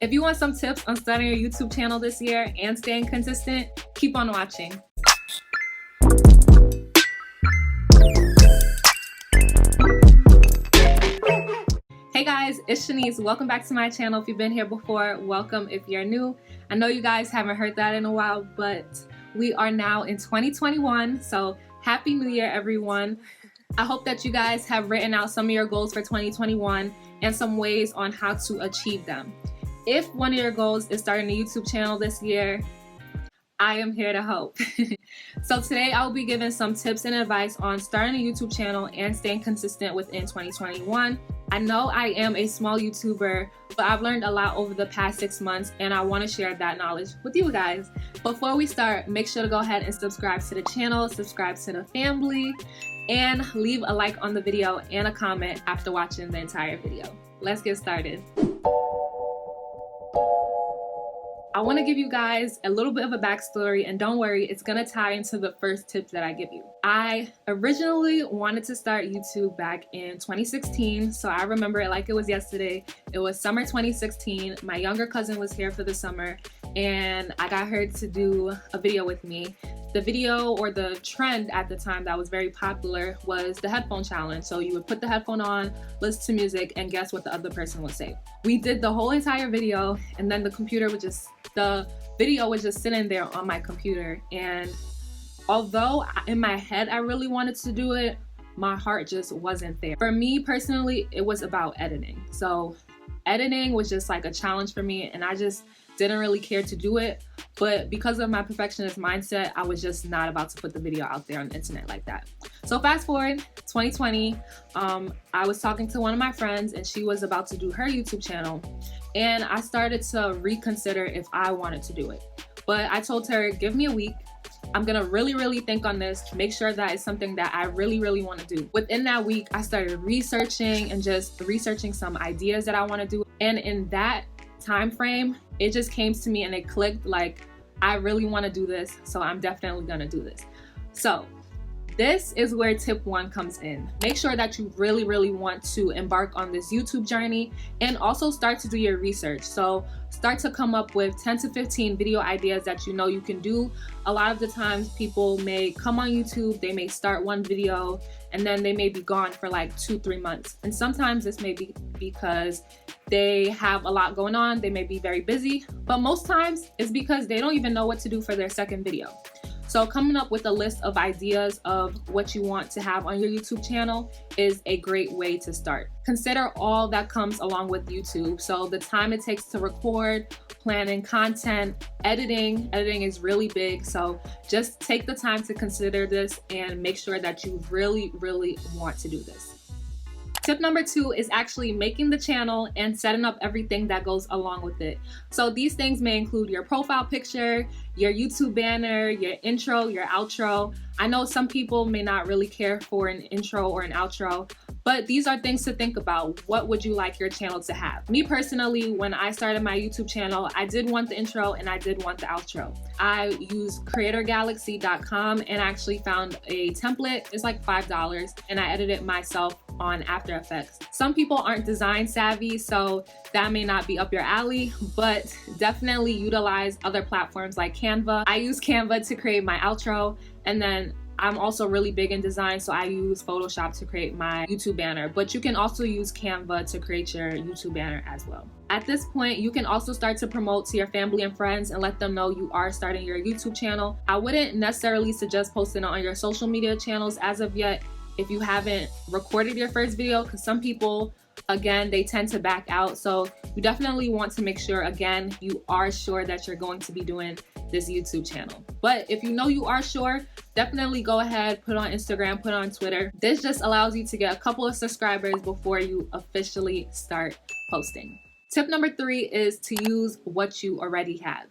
If you want some tips on starting your YouTube channel this year and staying consistent, keep on watching. Hey guys, it's Shanice. Welcome back to my channel. If you've been here before, welcome. If you're new, I know you guys haven't heard that in a while, but we are now in 2021, so Happy New Year, everyone. I hope that you guys have written out some of your goals for 2021 and some ways on how to achieve them. If one of your goals is starting a YouTube channel this year, I am here to help. So today I'll be giving some tips and advice on starting a YouTube channel and staying consistent within 2021. I know I am a small YouTuber, but I've learned a lot over the past 6 months and I want to share that knowledge with you guys. Before we start, make sure to go ahead and subscribe to the channel, subscribe to the family, and leave a like on the video and a comment after watching the entire video. Let's get started. I want to give you guys a little bit of a backstory, and don't worry, it's going to tie into the first tips that I give you. I originally wanted to start YouTube back in 2016, so I remember it like it was yesterday. It was summer 2016. My younger cousin was here for the summer, and I got her to do a video with me. The video, or the trend at the time that was very popular, was the headphone challenge. So you would put the headphone on, listen to music, and guess what the other person would say. We did the whole entire video, and then the video was just sitting there on my computer. And although in my head I really wanted to do it, my heart just wasn't there. For me personally, it was about editing. So editing was just like a challenge for me, and I just didn't really care to do it. But because of my perfectionist mindset, I was just not about to put the video out there on the internet like that. So fast forward 2020, I was talking to one of my friends, and she was about to do her YouTube channel, and I started to reconsider if I wanted to do it. But I told her, give me a week. I'm gonna really think on this, make sure that it's something that I really want to do. Within that week, I started researching and just researching some ideas that I want to do. And in that time frame, it just came to me and it clicked, like, I really want to do this, so I'm definitely gonna do this. So this is where tip 1 comes in. Make sure that you really want to embark on this YouTube journey, and also start to do your research. So start to come up with 10 to 15 video ideas that you know you can do. A lot of the times people may come on YouTube, they may start one video, and then they may be gone for like 2-3 months. And sometimes this may be because they have a lot going on, they may be very busy, but most times it's because they don't even know what to do for their second video. So coming up with a list of ideas of what you want to have on your YouTube channel is a great way to start. Consider all that comes along with YouTube. So the time it takes to record, planning content, editing is really big. So just take the time to consider this and make sure that you really want to do this. Tip number 2 is actually making the channel and setting up everything that goes along with it. So these things may include your profile picture, your YouTube banner, your intro, your outro. I know some people may not really care for an intro or an outro, but these are things to think about. What would you like your channel to have? Me personally, when I started my YouTube channel, I did want the intro and I did want the outro. I used creatorgalaxy.com and actually found a template. It's like $5, and I edited it myself on After Effects. Some people aren't design savvy, so that may not be up your alley, but definitely utilize other platforms like Canva. I use Canva to create my outro, and then I'm also really big in design, so I use Photoshop to create my YouTube banner, but you can also use Canva to create your YouTube banner as well. At this point, you can also start to promote to your family and friends and let them know you are starting your YouTube channel. I wouldn't necessarily suggest posting it on your social media channels as of yet if you haven't recorded your first video, because some people, again, they tend to back out. So you definitely want to make sure, again, you are sure that you're going to be doing this YouTube channel. But if you know you are sure, definitely go ahead, put on Instagram, put on Twitter. This just allows you to get a couple of subscribers before you officially start posting. Tip number 3 is to use what you already have.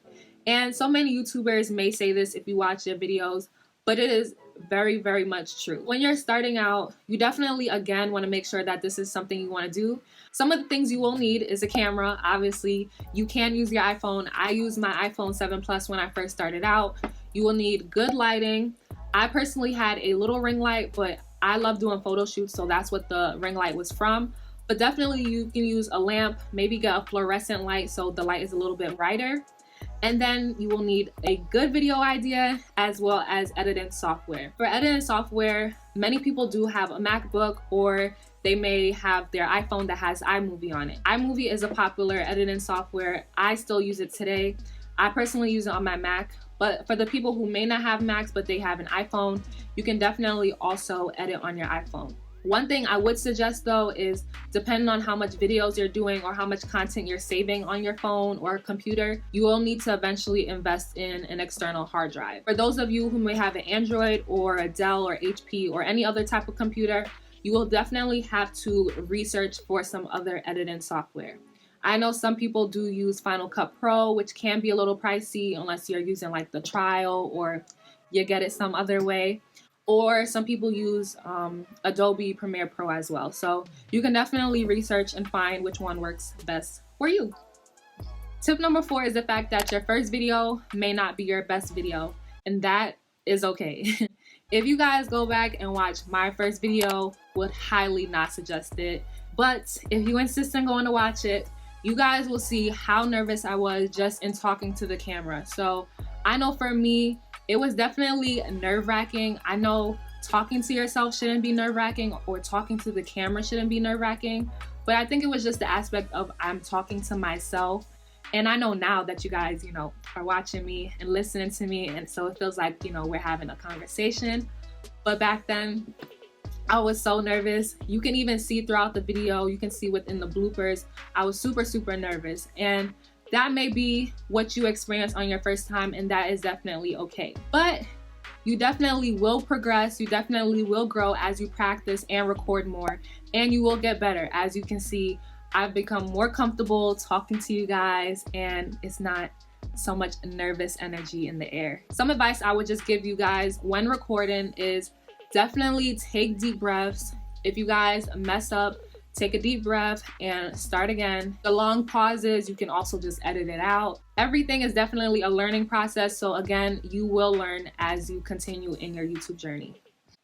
And so many YouTubers may say this if you watch their videos, but it is very much true. When you're starting out, you definitely, again, want to make sure that this is something you want to do. Some of the things you will need is a camera. Obviously, you can use your iPhone. I used my iPhone 7 Plus when I first started out. You will need good lighting. I personally had a little ring light, but I love doing photo shoots, so that's what the ring light was from. but definitely you can use a lamp, maybe get a fluorescent light so the light is a little bit brighter. And then you will need a good video idea as well as editing software. For editing software, many people do have a MacBook, or they may have their iPhone that has iMovie on it. iMovie is a popular editing software. I still use it today. I personally use it on my Mac, but for the people who may not have Macs but they have an iPhone, you can definitely also edit on your iPhone. One thing I would suggest though is, depending on how much videos you're doing or how much content you're saving on your phone or computer, you will need to eventually invest in an external hard drive. For those of you who may have an Android or a Dell or HP or any other type of computer, you will definitely have to research for some other editing software. I know some people do use Final Cut Pro, which can be a little pricey unless you're using like the trial or you get it some other way. Or some people use Adobe Premiere Pro as well. So you can definitely research and find which one works best for you. Tip number 4 is the fact that your first video may not be your best video, and that is okay. If you guys go back and watch my first video, would highly not suggest it. But if you insist on going to watch it, you guys will see how nervous I was just in talking to the camera. So I know for me, it was definitely nerve-wracking. I know talking to yourself shouldn't be nerve-wracking, or talking to the camera shouldn't be nerve-wracking, but I think it was just the aspect of I'm talking to myself. And I know now that you guys, are watching me and listening to me, and so it feels like, we're having a conversation. But back then, I was so nervous. You can even see throughout the video, you can see within the bloopers, I was super, super nervous. And that may be what you experience on your first time, and that is definitely okay. But you definitely will progress, you definitely will grow as you practice and record more, and you will get better. As you can see, I've become more comfortable talking to you guys, and it's not so much nervous energy in the air. Some advice I would just give you guys when recording is definitely take deep breaths. If you guys mess up, take a deep breath and start again. The long pauses, you can also just edit it out. Everything is definitely a learning process. So again, you will learn as you continue in your YouTube journey.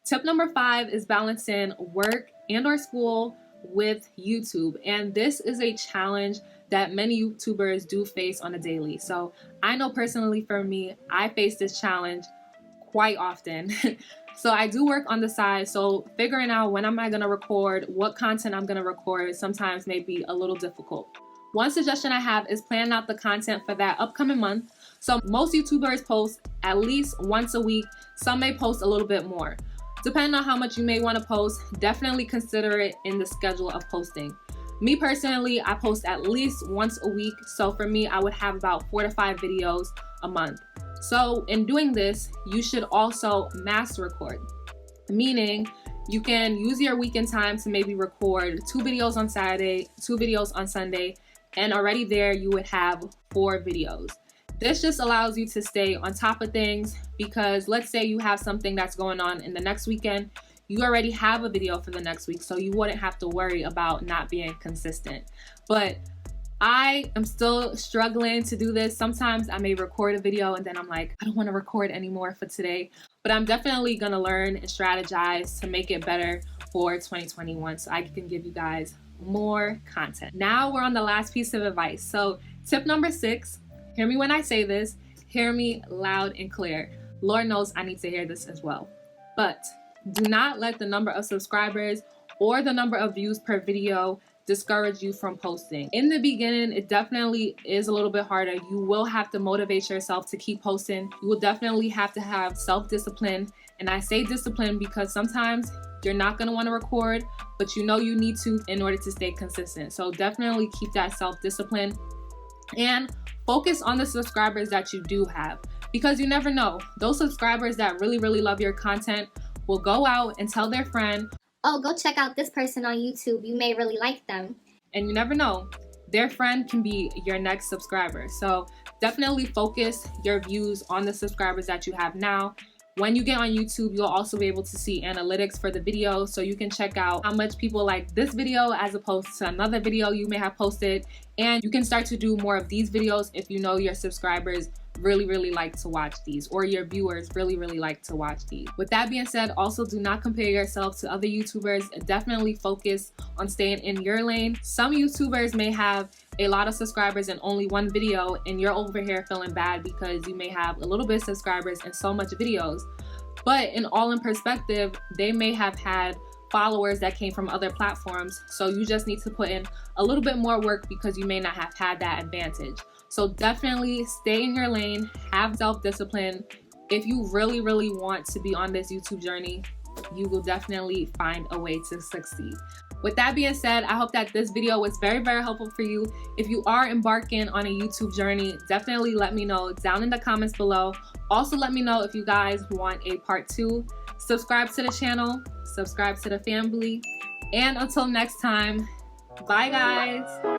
Tip number 5 is balancing work and/or school with YouTube. And this is a challenge that many YouTubers do face on a daily. So I know personally for me, I face this challenge quite often. So I do work on the side, so figuring out when am I gonna record, what content I'm gonna record sometimes may be a little difficult. One suggestion I have is plan out the content for that upcoming month. So most YouTubers post at least once a week. Some may post a little bit more. Depending on how much you may wanna post, definitely consider it in the schedule of posting. Me personally, I post at least once a week. So for me, I would have about 4 to 5 videos a month. So in doing this, you should also mass record, meaning you can use your weekend time to maybe record 2 videos on Saturday, 2 videos on Sunday, and already there you would have 4 videos. This just allows you to stay on top of things, because let's say you have something that's going on in the next weekend, you already have a video for the next week, so you wouldn't have to worry about not being consistent. But I am still struggling to do this. Sometimes I may record a video and then I'm like, I don't want to record anymore for today. But I'm definitely going to learn and strategize to make it better for 2021 so I can give you guys more content. Now we're on the last piece of advice. So tip number 6, hear me when I say this, hear me loud and clear. Lord knows I need to hear this as well. But do not let the number of subscribers or the number of views per video discourage you from posting. In the beginning, it definitely is a little bit harder. You will have to motivate yourself to keep posting. You will definitely have to have self-discipline. And I say discipline because sometimes you're not gonna wanna record, but you know you need to in order to stay consistent. So definitely keep that self-discipline and focus on the subscribers that you do have, because you never know. Those subscribers that really, really love your content will go out and tell their friend, oh, go check out this person on YouTube. You may really like them. And you never know, their friend can be your next subscriber. So definitely focus your views on the subscribers that you have now. When you get on YouTube, you'll also be able to see analytics for the video, so you can check out how much people like this video as opposed to another video you may have posted. And you can start to do more of these videos if you know your subscribers really like to watch these, or your viewers really like to watch these. With that being said, also do not compare yourself to other YouTubers. Definitely focus on staying in your lane. Some YouTubers may have a lot of subscribers and only one video, and you're over here feeling bad because you may have a little bit of subscribers and so much videos. But in perspective, they may have had followers that came from other platforms, so you just need to put in a little bit more work because you may not have had that advantage. So definitely stay in your lane, have self-discipline. If you really want to be on this YouTube journey, you will definitely find a way to succeed. With that being said, I hope that this video was very helpful for you. If you are embarking on a YouTube journey, definitely let me know down in the comments below. Also, let me know if you guys want a part 2. Subscribe to the channel, subscribe to the family, and until next time, bye guys.